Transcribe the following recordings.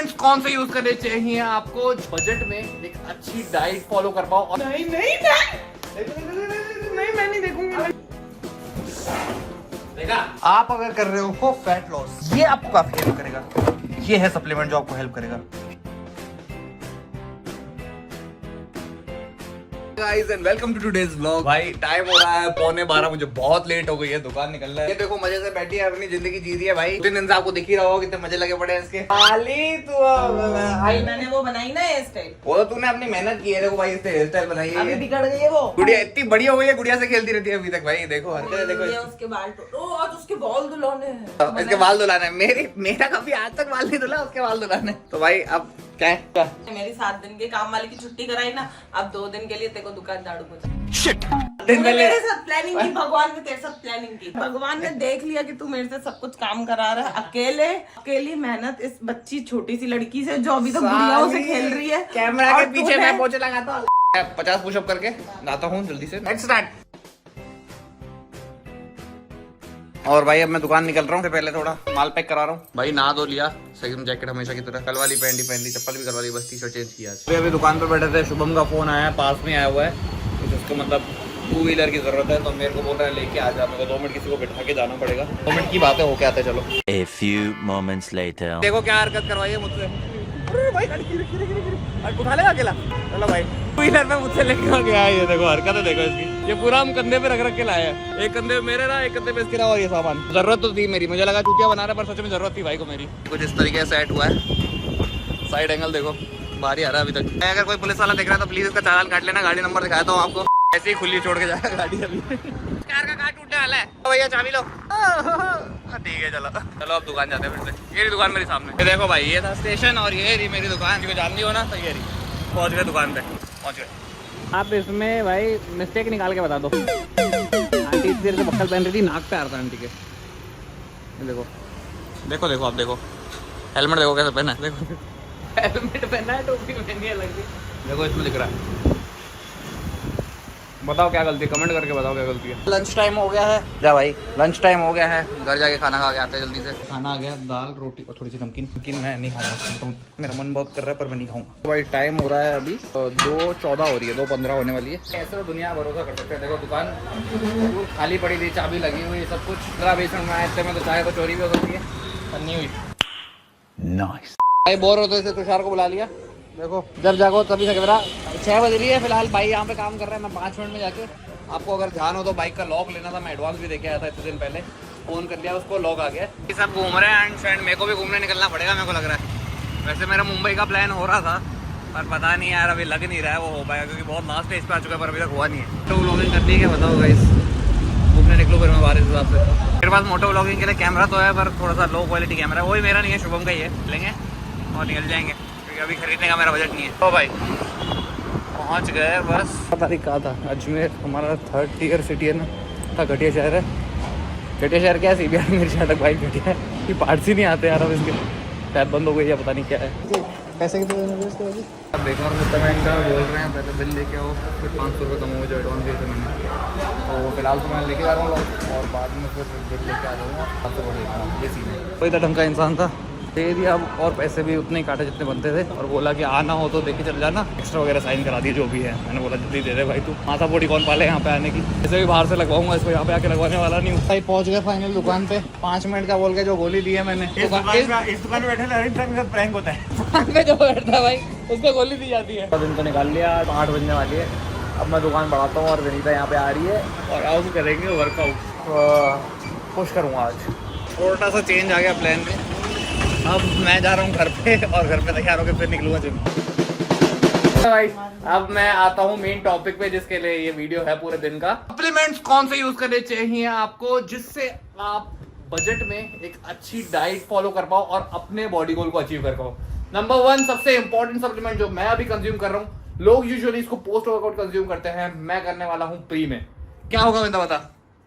Supplements कौन से use करने चाहिए आपको बजट में एक अच्छी डाइट फॉलो कर पाओ। और नहीं नहीं मैं नहीं देखूंगा। देखा, आप अगर कर रहे हो फैट लॉस, ये आपको काफी हेल्प करेगा। ये है सप्लीमेंट जो आपको हेल्प करेगा। Guys and welcome to today's vlog. भाई टाइम हो रहा है 11:15, मुझे बहुत लेट हो गई है, दुकान निकलना है। ये देखो मजे से बैठी है, अपनी जिंदगी जी रही है। भाई 3 दिन से आपको दिख ही रहा होगा कितने मजे लगे पड़े हैं इसके। खाली तू भाई मैंने वो बनाई ना हेयर स्टाइल, वो तो तूने अपनी मेहनत की है। देखो भाई इससे हेयर स्टाइल बनाई है, अभी बिगड़ गई है वो। गुड़िया इतनी बड़ी हो गई है, गुड़िया से खेलती रहती है अभी तक। भाई देखो हरकतें देखो। ये उसके बाल आज उसके बाल धुलाने हैं। इसके बाल धुलाना है। मेरा कभी आज तक बाल नहीं धुला, उसके बाल धुलाने। तो भाई अब क्या है? मेरी 7 दिन के काम वाले की छुट्टी कराई ना, अब 2 दिन के लिए तेरे को दुकान झाड़ू पोछा। दिन पहले मेरे साथ प्लानिंग की, भगवान ने तेरे साथ प्लानिंग की। भगवान ने देख लिया कि तू मेरे से सब कुछ काम करा रहा है। अकेली मेहनत इस बच्ची छोटी सी लड़की से जो अभी तक गुड़ियाओं से खेल रही है। कैमरा के पीछे मैं पोछे लगाता हूँ। 50 पुशअप करके लाता हूँ जल्दी से। Let's start. और भाई अब मैं दुकान निकल रहा हूँ। पहले थोड़ा माल पैक करा रहा हूँ। भाई नहा धो लिया, सही जैकेट हमेशा की तरह, कल वाली पहन ली, चप्पल भी करवा ली, बस टी-शर्ट चेंज किया। तो अभी दुकान पे बैठे थे, शुभम का फोन आया, पास में आया हुआ है, तो उसको मतलब 2 व्हीलर की जरूरत है। तो मेरे को बोल रहा है लेके आ जा। मेरे को 2 मिनट किसी को बिठा के जाना पड़ेगा। 2 मिनट की बात है, होके आते चलो। A few moments later. देखो क्या हरकत करवाई है मुझसे। अरे भाई गाड़ी उठा लेगा अकेला। चलो भाई 2 व्हीलर पे मुझसे लेके गया है। ये देखो हरकत है, देखो इसकी। ये पूरा हम कंधे पे रख के लाए हैं। एक कंधे पे मेरे रहा, एक कंधे पे इसके रहा। और ये सामान जरूरत तो थी मेरी, मुझे लगा चूतिया बना रहा, पर सच में जरूरत थी भाई को मेरी। कुछ इस तरीके से सेट हुआ है। साइड एंगल देखो, बाहर ही आ रहा है अभी तक। अगर कोई पुलिस वाला देख रहा है तो प्लीज इसका चालान काट लेना। गाड़ी नंबर दिखाता हूँ आपको। ऐसे ही खुली छोड़ के जाएगा गाड़ी। अभी कार का काट टूटने वाला है। भैया चाबी लो। ठीक है चलो चलो अब दुकान जाते हैं फिर से। ये दुकान मेरे सामने। ये देखो भाई, ये था स्टेशन और ये रही मेरी दुकान। जिसको जानती हो ना, तो ये रही। पहुंच गए दुकान पे, पहुंच गए। आप इसमें भाई मिस्टेक निकाल के बता दो। आंटी इतनी देर से बक्कल पहन रही थी, नाक पे आ रहा था आंटी के। ये देखो देखो देखो, आप देखो हेलमेट देखो कैसे पहना है। देखो हेलमेट पहना है, टोपी पहनी है अलग से। देखो इसमें दिख रहा है। बताओ क्या गलती है, कमेंट करके बताओ क्या गलती है। लंच टाइम हो गया है। जा भाई लंच टाइम हो गया है, घर जाके खाना खा के आते हैं जल्दी से। खाना आ गया, दाल रोटी और थोड़ी सी नमकीन मैं नहीं खाऊंगा, तो मेरा मन बहुत कर रहा है पर मैं नहीं खाऊंगा। तो भाई टाइम हो रहा है अभी 2:14 हो रही है, 2:15 होने वाली है। ऐसे तो दुनिया भरोसा कर सकते हैं। देखो दुकान खाली पड़ी थी, चाबी लगी हुई, सब कुछ जरा बेसमेंट में आए थे। मैं तो चाहे तो चोरी भी हो सकती है, पर नहीं हुई। नाइस भाई बोर होते थे, तुषार को बुला लिया। देखो जब जागो तभी सके। मेरा 6 बज रही है फिलहाल। भाई यहाँ पे काम कर रहा है, मैं 5 मिनट में जाके आपको अगर ध्यान हो तो बाइक का लॉक लेना था। मैं एडवांस भी देके आया था इतने दिन पहले, फोन कर लिया उसको, लॉक आ गया। ये सब घूम रहे हैं एंड फ्रेंड, मेरे को भी घूमने निकलना पड़ेगा मेरे को लग रहा है। वैसे मेरा मुंबई का प्लान हो रहा था, पर पता नहीं यार अभी लग नहीं रहा है वो हो पाएगा, क्योंकि बहुत लास्ट स्टेज पे आ चुका है, पर अभी तक हुआ नहीं है। मोटो व्लॉगिंग करनी है क्या बताओ गाइस? घूमने निकलो फिर मैं बारिश हिसाब से। मेरे पास मोटो व्लॉगिंग के लिए कैमरा तो है, पर थोड़ा सा लो क्वालिटी कैमरा है। वही मेरा नहीं है, शुभम का ही है। लेंगे और निकल जाएंगे, क्योंकि अभी खरीदने का मेरा बजट नहीं है। तो भाई पहुंच गए, बस तारीख कहा था। अजमेर हमारा 3rd टियर सिटी है ना, था घटिया शहर है। घटिया शहर क्या है, CBR मेरी शहर तक भाई घटिया है। ये पार्ट्स ही नहीं आते यार, अब इसके शायद बंद हो गई या पता नहीं क्या है। पैसे कितने देने इसके वजह? अब देखो मैं इनका बोल रहे हैं पहले बिल लेके आओ, फिर 500 रुपये कम हो जो एडवांस दिए थे मैंने। तो फिलहाल तो मैं लेके आ रहा हूँ और बाद में फिर बिल लेके आ जाऊँगा, 500 रुपये लेगा। ये सीन है। कोई तो ढंग का इंसान था, दे दिया और पैसे भी उतने ही काटे जितने बनते थे, और बोला कि आना हो तो देखे चल जाना, एक्स्ट्रा वगैरह साइन करा दिए जो भी है। मैंने बोला जल्दी दे दे भाई, तू माथा बोटी कौन पाले यहाँ पे आने की। जैसे भी बाहर से लगवाऊंगा, इसको यहाँ पे आके लगवाने वाला नहीं हूँ। भाई पहुँच गए फाइनल दुकान पे। 5 मिनट का बोल के जो गोली दी है मैंने, इस दुकान में बैठे प्रैंक होता है। दुकान पे जो बैठता है भाई उसको गोली दी जाती है। दिन तो निकाल लिया, 8 बजने वाली है। अब मैं दुकान बढ़ाता हूँ और विनीता यहाँ पे आ रही है और आज करेंगे वर्कआउट। पुश करूँगा आज। थोड़ा सा चेंज आ गया प्लान में। अब मैं जा रहा हूँ घर पे, और घर पे तैयार होकर फिर निकलूंगा जिम। भाई अब मैं आता हूँ मेन टॉपिक पे, जिसके लिए ये वीडियो है पूरे दिन का। सप्लीमेंट्स कौन से यूज करने चाहिए आपको, जिससे आप बजट में एक अच्छी डाइट फॉलो कर पाओ और अपने बॉडी गोल को अचीव कर पाओ। नंबर 1 सबसे इंपॉर्टेंट सप्लीमेंट जो मैं अभी कंज्यूम कर रहा हूँ, लोग यूजुअली इसको पोस्ट वर्कआउट कंज्यूम करते हैं, मैं करने वाला हूँ प्री में। क्या होगा मैं बता?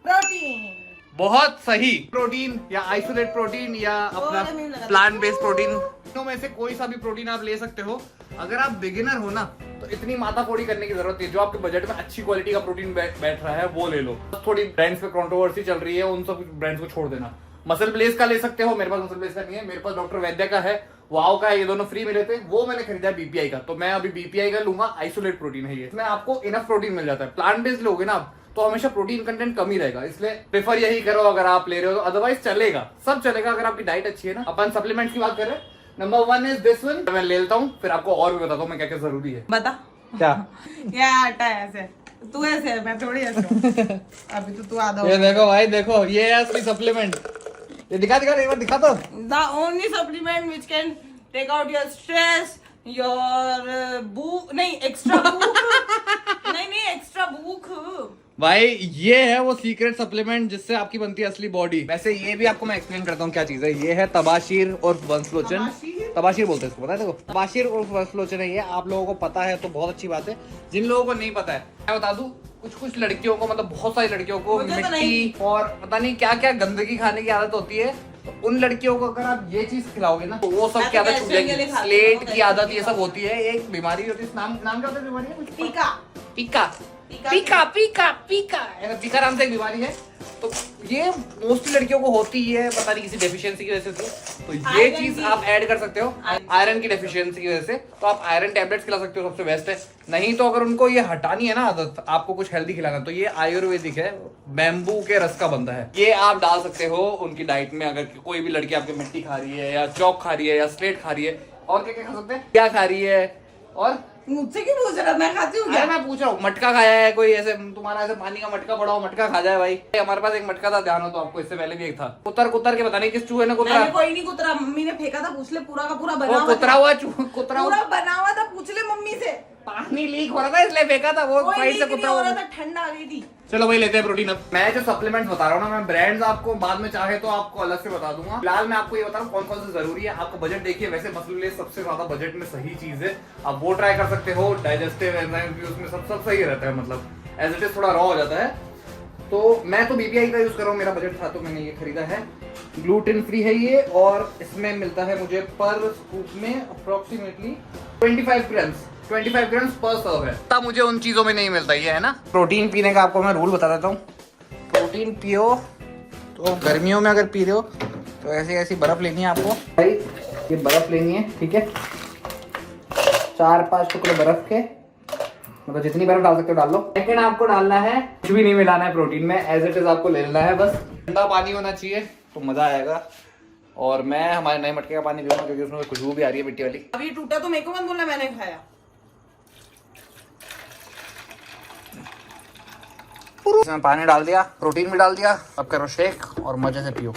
प्रोटीन। बहुत सही। प्रोटीन या आइसोलेट प्रोटीन या अपना प्लांट बेस्ड प्रोटीन, दोनों में से कोई सा भी प्रोटीन आप ले सकते हो। अगर आप बिगिनर हो ना, तो इतनी माथाफोड़ी करने की जरूरत नहीं। जो आपके बजट में अच्छी क्वालिटी का प्रोटीन बैठ रहा है वो ले लो। थोड़ी ब्रांड्स पे कंट्रोवर्सी चल रही है, उन सब ब्रांड्स को छोड़ देना। मसल ब्लेज का ले सकते हो, मेरे पास मसल ब्लेज का नहीं है, मेरे पास डॉक्टर वैद्य का है। वाओ का ये दोनों फ्री मिले थे, वो मैंने खरीदा बीपीआई का। तो मैं अभी बीपीआई का लूंगा, आइसोलेट प्रोटीन है ये, इसमें आपको इनफ प्रोटीन मिल जाता है। प्लांट बेस्ड लोगे ना आप तो हमेशा प्रोटीन कंटेंट कम ही रहेगा, इसलिए प्रेफर यही करो अगर आप ले रहे हो तो। अदरवाइज चलेगा, सब चलेगा अगर आपकी डाइट अच्छी है ना। अपन सप्लीमेंट्स की बात कर रहे हैं, नंबर 1 इज दिस वन। मैं ले लेता हूँ, फिर आपको और भी बताता हूँ मैं क्या क्या जरूरी है। बता क्या क्या आटा है ऐसे, तू ऐसे है, मैं थोड़ी ऐसे हूँ। अभी तो तू आधा ये देखो भाई, देखो ये है असली सप्लीमेंट। ये दिखा एक बार दिखा तो। The only supplement which can take out your stress, your भूख नहीं, एक्स्ट्रा भूख नहीं एक्स्ट्रा भूख। भाई ये है वो सीक्रेट सप्लीमेंट जिससे आपकी बनती है असली बॉडी। वैसे ये भी आपको मैं एक्सप्लेन करता हूँ क्या चीज है। ये है तबाशीर और वंशलोचन, तबाशीर बोलते हैं इसको, पता है देखो, तबाशीर और वंशलोचन है ये। आप लोगों को पता है तो बहुत अच्छी बात है, जिन लोगों को नहीं पता है मैं बता दूं, कुछ लड़कियों को, मतलब बहुत सारी लड़कियों को मिट्टी और पता नहीं क्या क्या गंदगी खाने की आदत होती है। तो उन लड़कियों को अगर आप ये चीज खिलाओगे ना तो वो सब की आदत छूट जाएगी। स्लेट की आदत ये सब होती है, एक बीमारी होती है। नाम क्या होता है बीमारी है? पीका पीका पीका पीका पीका पीका नाम से एक बीमारी है। तो ये मोस्टली लड़कियों को होती है, पता नहीं किसी डेफिशिएंसी की वजह से। तो ये चीज आप ऐड कर सकते हो आयरन की डेफिशिएंसी की वजह से। तो आप आयरन टैबलेट्स खिला सकते हो, सबसे बेस्ट है। नहीं तो अगर उनको ये हटानी है ना आदत, आपको कुछ हेल्दी खिलाना, तो ये आयुर्वेदिक है, बैम्बू के रस का बनता है। ये आप डाल सकते हो उनकी डाइट में। अगर कोई भी लड़की आपकी मिट्टी खा रही है या चौक खा रही है या स्लेट खा रही है, और क्या क्या खा सकते हैं, क्या खा रही है। और मुझसे क्यों पूछ रहा, मैं खाती हूँ क्या? मैं पूछ रहा हूँ, मटका खाया है कोई? ऐसे तुम्हारा ऐसे पानी का मटका पड़ा हो, मटका खा जाए भाई। हमारे पास एक मटका था, ध्यान हो तो आपको, इससे पहले भी एक था। कुतर के पता नहीं किस चूहे ने कुतरा। मैंने कोई नहीं कुतरा, मम्मी ने फेंका था, पूछ ले। पूरा का पूरा बना हुआ कुतरा हुआ कुतरा पूरा बना हुआ था, पूछ ले मम्मी से। पानी लीक हो रहा था इसलिए फेंका था वो, साइड से कुतरा हो रहा था, ठंड आ गई थी। चलो भाई लेते हैं प्रोटीन। अब मैं जो सप्लीमेंट्स बता रहा हूँ ना, मैं ब्रांड्स आपको बाद में चाहे तो आपको अलग से बता दूंगा। फिलहाल मैं आपको ये बता रहा हूँ कौन कौन से जरूरी है। आपको बजट देखिए, वैसे मसलू ले सबसे ज्यादा बजट में सही चीज है, आप वो ट्राई कर सकते हो। डाइजेस्टिव एंजाइम भी उसमें सब सही रहता है, मतलब एज इट इज थोड़ा रॉ हो जाता है। तो मैं तो बीपीआई का यूज कर रहा हूँ, मेरा बजट था तो मैंने ये खरीदा है। ग्लूटेन फ्री है ये, और इसमें मिलता है मुझे पर स्कूप में अप्रोक्सीमेटली 25 ग्राम्स पर सर्व है। तब मुझे उन चीजों में नहीं मिलता ये, है ना। प्रोटीन पीने का आपको मैं रूल बता देता हूँ। प्रोटीन पियो तो गर्मियों में अगर पी रहे हो तो ऐसी बर्फ लेनी है आपको भाई। ये बर्फ लेनी है, ठीक है, 4-5 टुकड़े बर्फ के, मतलब जितनी बर्फ डाल सकते हो डाल लो। सेकंड आपको डालना है, कुछ भी नहीं मिलाना है प्रोटीन में, एज इट इज आपको ले लेना है बस। ठंडा पानी होना चाहिए तो मजा आएगा। और मैं हमारे नए मटके का पानी पीऊंगा क्योंकि उसमें खुशबू भी आ रही है मिट्टी वाली। अभी टूटा तो मेरे को मत बोलना मैंने खाया। इसमें पानी डाल दिया, प्रोटीन भी डाल दिया, अब करो शेक और मजे से पियो।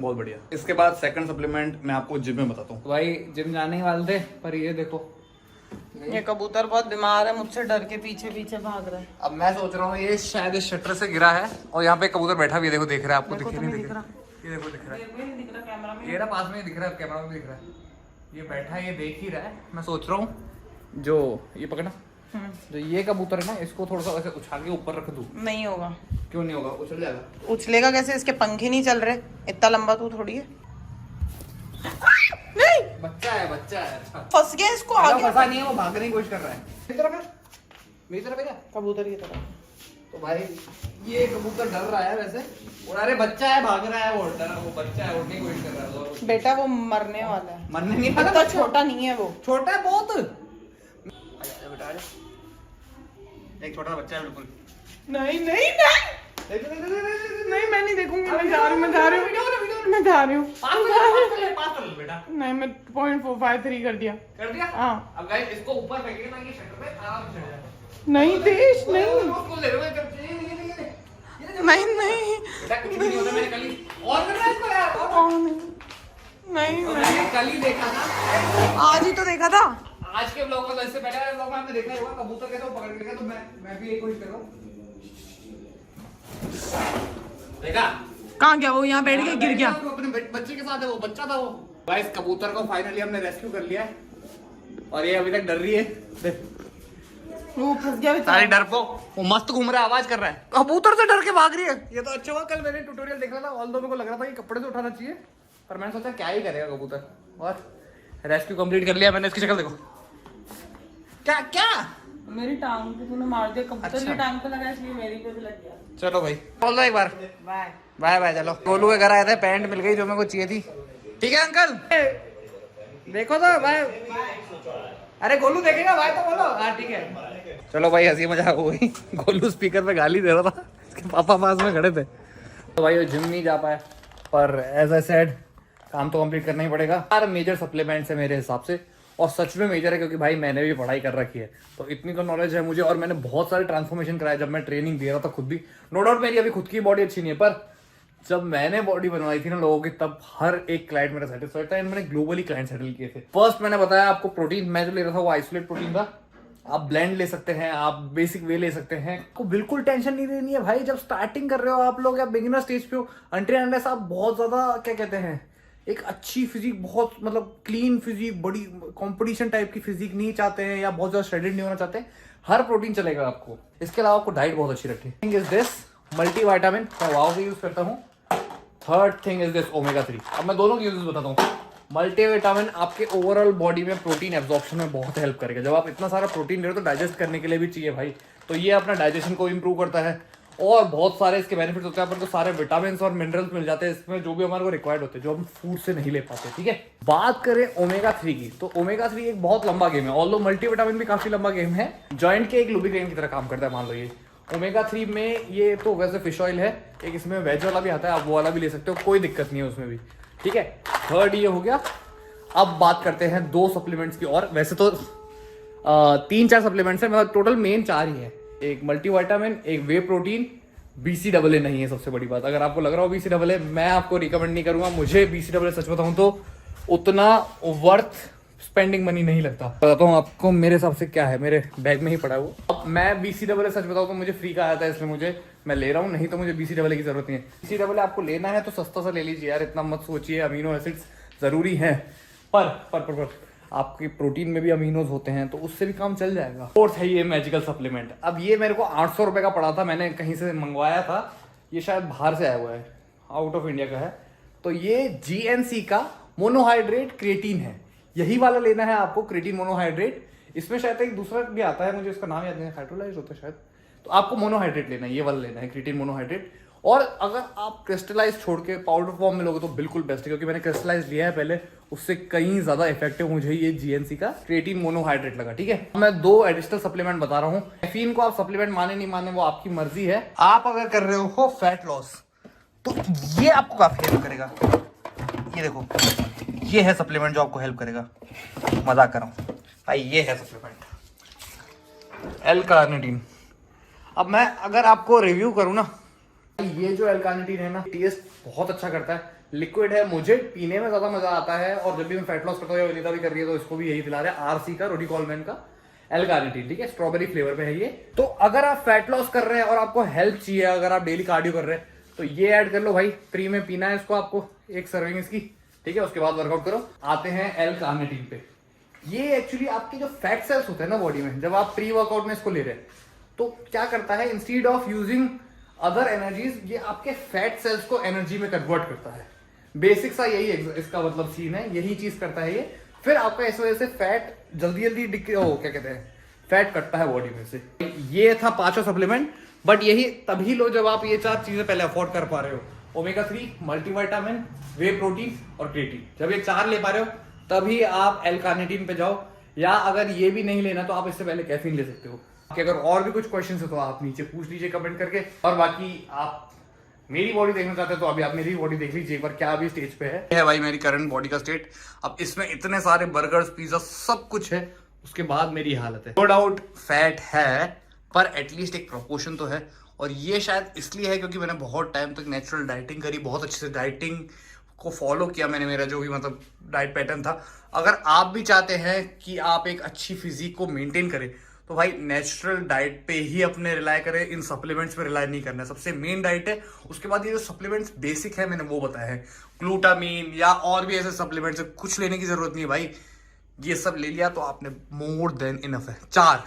बहुत बढ़िया। इसके बाद सेकंड सप्लीमेंट मैं आपको जिम में बताता हूँ। तो भाई जिम जाने ही वाले थे, पर ये देखो ये कबूतर बहुत बीमार है, मुझसे डर के पीछे पीछे भाग रहा है। अब मैं सोच रहा हूँ ये शायद इस शटर से गिरा है, और यहाँ पे कबूतर बैठा भी है, देखो दिख रहा है आपको? दिख नहीं दिख रहा? ये देखो दिख रहा है, ये रहा पास में दिख रहा है, कैमरा में दिख रहा है। ये बैठा है, ये देख ही रहा है। मैं सोच रहा हूँ जो ये पकड़ा, जो ये कबूतर है ना, इसको थोड़ा सा वैसे उछाल के ऊपर रख दूं। नहीं होगा। क्यों नहीं होगा? उछल जाएगा। उछलेगा कैसे? इसके पंखे नहीं चल रहे, इतना लंबा तो थोड़ी है। नहीं, बच्चा है अच्छा। फंस गया इसको, आगे फंसा नहीं है, वो भागने की कोशिश कर रहा है। मेरी तरफ है क्या? कबूतर की तरह। तो भाई ये कबूतर डर रहा है वैसे, और अरे बच्चा है, भाग रहा है, वो बच्चा है, उड़ने की कोशिश कर रहा है। बेटा वो मरने वाला है। मरने नहीं वाला, इतना छोटा नहीं है वो, छोटा है बहुत। बेटा एक छोटा बच्चा है बिल्कुल। नहीं नहीं नहीं, मैं नहीं देखूंगी, मैं जा रही हूँ बेटा। नहीं, मैं 0.453 कर दिया। कर दिया? हाँ। अब गाइस इसको ऊपर फेंकेंगे ताकि शटर पे आराम से चढ़ जाए। नहीं देश नहीं नहीं बेटा कुछ नहीं होता, मैंने कल ही और करना है इसको यार। नहीं मैंने कल ही देखा था, आज ही तो देखा था। आज के ब्लॉग में तो इससे पहले वाले ब्लॉग में आपने देखा ही होगा कबूतर कैसे वो पकड़ के लेगा। तो मैं भी यही कोशिश कर रहा हूँ। देखा कहाँ गया वो? यहाँ बैठ के गिर गया। अपने बच्चे के साथ है, वो बच्चा था वो। गाइस कबूतर को फाइनली हमने रेस्क्यू कर लिया है, और ये अभी तक डर रही है। वो फंस गया सारी डर को, वो मस्त घूम रहा है, आवाज कर रहा है, कबूतर से डर के भाग रही है। ये तो अच्छा हुआ कल मैंने ट्यूटोरियल देख रहा था, ऑल्दो मेरे को लग रहा था कि कपड़े से उठाना चाहिए, पर मैंने सोचा क्या ही करेगा कबूतर। और रेस्क्यू कंप्लीट कर लिया मैंने। इसकी शक्ल देखो, क्या मेरी टांग को तूने मार दिया। कबूतर की टांग पे लगा, इसलिए मेरी पे भी लग गया। चलो भाई बोल दो एक बार बाय बाय बाय। चलो गोलू के घर आए थे, पैंट मिल गई जो मेरे को चाहिए थी, ठीक है अंकल, देखो तो भाई, अरे गोलू देखेगा भाई तो बोलो। हाँ ठीक है, चलो भाई हंसी मजाक हो गई। गोलू स्पीकर पे गाली दे रहा था, इसके पापा पास में खड़े थे। तो भाई वो जिम नहीं जा पाया, पर एज आई सेड काम तो कंप्लीट करना ही पड़ेगा। यार मेजर सप्लीमेंट्स है मेरे हिसाब से, और सच में मेजर है क्योंकि भाई मैंने भी पढ़ाई कर रखी है, तो इतनी तो नॉलेज है मुझे। और मैंने बहुत सारे ट्रांसफॉर्मेशन कराए जब मैं ट्रेनिंग दे रहा था खुद भी। नो डाउट मेरी अभी खुद की बॉडी अच्छी नहीं है, पर जब मैंने बॉडी बनवाई थी ना लोगों की, तब हर एक क्लाइंट मेरा सेटिस्फाइड था एंड मैंने ग्लोबली क्लाइंट सेटल किए थे। फर्स्ट मैंने बताया आपको, प्रोटीन मैं जो ले रहा था वो आइसोलेट प्रोटीन था। आप ब्लेंड ले सकते हैं, आप बेसिक वे ले सकते हैं, आपको बिल्कुल टेंशन नहीं लेनी है भाई। जब स्टार्टिंग कर रहे हो आप लोग या बिगिनर स्टेज पे हो, अनटिल अनलेस आप बहुत ज्यादा क्या कहते हैं, एक अच्छी फिजिक, बहुत मतलब क्लीन फिजिक, बड़ी कंपटीशन टाइप की फिजिक नहीं चाहते हैं, या बहुत ज्यादा श्रेडेड नहीं होना चाहते हैं, हर प्रोटीन चलेगा आपको। इसके अलावा आपको डाइट बहुत अच्छी रखनी है। इज दिस मल्टी वाइटामिन, मैं वाव से यूज करता हूँ। Third thing is this omega 3। अब मैं दोनों की यूजेस बताता हूँ। मल्टीविटामिन आपके ओवरऑल बॉडी में प्रोटीन एब्जॉर्प्शन में बहुत हेल्प करेगा। जब आप इतना सारा प्रोटीन ले रहे हो तो डाइजेस्ट करने के लिए भी चाहिए भाई, तो ये अपना डाइजेशन को इंप्रूव करता है। और बहुत सारे इसके बेनिफिट्स होते हैं, अपन को सारे विटामिन और मिनरल्स मिल जाते हैं इसमें, जो भी हमारे को रिक्वायर्ड होते हैं, जो हम फूड से नहीं ले पाते। ठीक है, बात करें ओमेगा 3 की, तो ओमेगा 3 एक बहुत लंबा गेम है। ऑल्दो मल्टीविटामिन भी काफी लंबा गेम है। जॉइंट के एक लुब्रिकेंट की तरह काम करता है मान लो ये ओमेगा 3 में। ये तो वैसे फिश ऑयल है, एक इसमें वेज वाला भी आता है, आप वो वाला भी ले सकते हो, कोई दिक्कत नहीं है उसमें भी। ठीक है, थर्ड ये हो गया। अब बात करते हैं 2 सप्लीमेंट्स की, और वैसे तो 3-4 सप्लीमेंट्स है, मतलब टोटल मेन 4 ही है। एक मल्टीविटामिन, एक वे प्रोटीन, BCAA नहीं है सबसे बड़ी बात। अगर आपको लग रहा हो BCAA, मैं आपको रिकमेंड नहीं करूंगा। मुझे BCAA सच बताऊं तो उतना वर्थ स्पेंडिंग मनी नहीं लगता। बताता हूँ आपको मेरे हिसाब से क्या है, मेरे बैग में ही पड़ा है वो। अब मैं BCAA सच बताऊं तो मुझे फ्री का आया था, इसलिए मैं ले रहा हूँ, नहीं तो मुझे BCAA की जरूरत नहीं है। BCAA आपको लेना है तो सस्ता सा ले लीजिए यार, इतना मत सोचिए। अमीनो एसिड्स जरूरी है, पर आपके प्रोटीन में भी अमीनोज होते हैं, तो उससे भी काम चल जाएगा। फोर्थ है ये मैजिकल सप्लीमेंट। अब ये मेरे को 800 रुपए का पड़ा था, मैंने कहीं से मंगवाया था, ये शायद बाहर से आया हुआ है, आउट ऑफ इंडिया का है। तो ये GNC का मोनोहाइड्रेट क्रिएटिन है, यही वाला लेना है आपको, क्रिएटिन मोनोहाइड्रेट। इसमें शायद एक दूसरा भी आता है, मुझे इसका नाम याद नहीं है, हाइड्रोलाइज होता है शायद। तो आपको मोनोहाइड्रेट लेना है, ये वाला लेना है, क्रिएटिन मोनोहाइड्रेट। और अगर आप क्रिस्टलाइज छोड़ के पाउडर फॉर्म में लोगे तो बिल्कुल बेस्ट है, क्योंकि मैंने क्रिस्टलाइज लिया है पहले, उससे कहीं ज्यादा इफेक्टिव मुझे ये GNC का क्रिएटिन मोनोहाइड्रेट लगा। ठीक है, मैं 2 एडिशनल सप्लीमेंट बता रहा हूँ। कैफीन को आप सप्लीमेंट माने नहीं माने वो आपकी मर्जी है। आप अगर कर रहे हो फैट लॉस तो ये आपको काफी हेल्प करेगा। ये देखो, ये है सप्लीमेंट जो आपको हेल्प करेगा। मजाक कर रहा हूँ भाई, ये है सप्लीमेंट L-कार्निटीन। अब मैं अगर आपको रिव्यू करूँ ना, ये जो L-कार्निटीन है ना, टेस्ट बहुत अच्छा करता है, लिक्विड है, मुझे पीने में ज्यादा मजा आता है। और जब भी मैं फैट लॉस करता हूँ, विनीता भी कर रही है, तो इसको भी यही दिला रहे हैं, RC का, रोडी कॉलमैन का L-कार्निटीन। ठीक है, स्ट्रॉबेरी फ्लेवर पे है ये। तो अगर आप फैट लॉस कर रहे हैं और आपको हेल्प चाहिए, अगर आप डेली कार्डियो कर रहे हैं, तो ये ऐड कर लो भाई, फ्री में पीना है इसको आपको, एक सर्विंग इसकी। ठीक है, उसके बाद वर्कआउट करो। आते हैं L-कार्निटीन पे। ये एक्चुअली आपके जो फैट सेल्स होते हैं ना बॉडी में, जब आप प्री वर्कआउट में इसको ले रहे हैं, तो क्या करता है, instead of using other energies, ये आपके फैट सेल्स को एनर्जी में कन्वर्ट करता है। बेसिक सा यही इसका मतलब सीन है, यही चीज करता है ये। फिर आपका इस वजह से फैट जल्दी क्या कहते हैं, फैट कटता है बॉडी में से। ये था 5 सप्लीमेंट, बट यही तभी लो जब आप ये 4 चीजें पहले अफोर्ड कर पा रहे हो। ओमेगा 3, मल्टीविटामिन, वे प्रोटीन और क्रिएटिन। जब ये 4 ले पा रहे हो तभी आप L-कार्निटीन पे जाओ, या अगर ये भी नहीं लेना तो आप इससे पहले कैफीन ले सकते हो। अगर और भी कुछ क्वेश्चन है तो आप नीचे पूछ लीजिए कमेंट करके। और बाकी आप मेरी बॉडी देखना चाहते हैं तो अभी आप मेरी बॉडी देख लीजिए एक बार, क्या अभी स्टेज पे है भाई मेरी करंट बॉडी का स्टेट। अब इसमें इतने सारे बर्गर्स, पिज्जा, सब कुछ है, उसके बाद मेरी हालत है। नो डाउट फैट है, पर एटलीस्ट एक प्रोपोर्शन तो है। और ये शायद इसलिए है क्योंकि मैंने बहुत टाइम तक नेचुरल डाइटिंग करी, बहुत अच्छे से डाइटिंग को फॉलो किया मैंने, मेरा जो भी मतलब डाइट पैटर्न था। अगर आप भी चाहते हैं कि आप एक अच्छी फिजिक को मेंटेन करें, तो भाई नेचुरल डाइट पे ही अपने रिलाय करें, इन सप्लीमेंट्स पे रिलाय नहीं करना है। सबसे मेन डाइट है, उसके बाद ये जो सप्लीमेंट्स बेसिक है मैंने वो बताया है, ग्लूटामीन या और भी ऐसे सप्लीमेंट्स, कुछ लेने की जरूरत नहीं है भाई। ये सब ले लिया तो आपने मोर देन इनफ है। 4,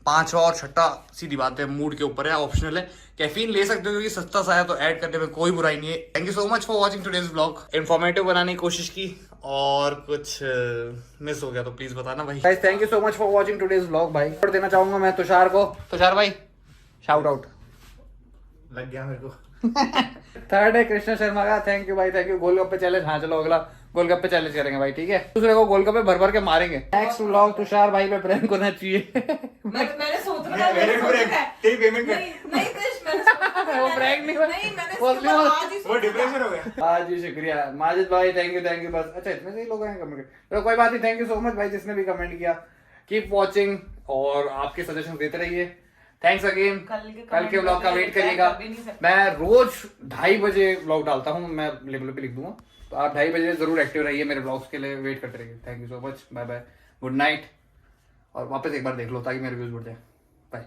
5 और छठा सीधी बात है, मूड के ऊपर है, ऑप्शनल है। कैफीन ले सकते हो क्योंकि सस्ता सा है, तो ऐड करने में कोई बुराई नहीं है। Thank you so much for watching today's vlog. Informative बनाने की कोशिश की और कुछ मिस हो गया तो प्लीज बताना भाई। Guys thank you so much for watching today's vlog भाई। और देना चाहूंगा मैं तुषार को। तुषार भाई शाउट आउट लग गया मेरे को। थर्ड है कृष्ण शर्मा का, थैंक यू भाई, थैंक यू। गोलगप्पे चैलेंज, हाँ चलो अगला गोलगप्पे चैलेंज करेंगे भाई, ठीक है? दूसरे को गोलगप्पे भर भर के मारेंगे। नेक्स्ट व्लॉग तुषार भाई पे प्रैंक होना चाहिए। मैंने सोच रखा है तेरी पेमेंट कर। नहीं कृष्ण, मैंने सोचा था वो प्रैंक नहीं हुआ। नहीं, मैंने वो सोचा आज ही वो डिप्रेशन हो गया। आज जी शुक्रिया माजिद भाई, थैंक यू बस। अच्छा इतने सही लोग हैं कमेंट, तो कोई बात नहीं। थैंक यू सो मच भाई जिसने भी कमेंट किया। कीप वॉचिंग और आपके सजेशन देते रहिए। Thanks again. कल के व्लॉग का वेट करिएगा। मैं रोज 2:30 बजे व्लॉग डालता हूँ, मैं लेवल पे लिख दूंगा, तो आप 2:30 बजे जरूर एक्टिव रहिए मेरे व्लॉग्स के लिए, वेट करते रहिए। Thank you so much, bye bye, good night. और वापस एक बार देख लो ताकि मेरे व्यूज बढ़ जाए। बाय।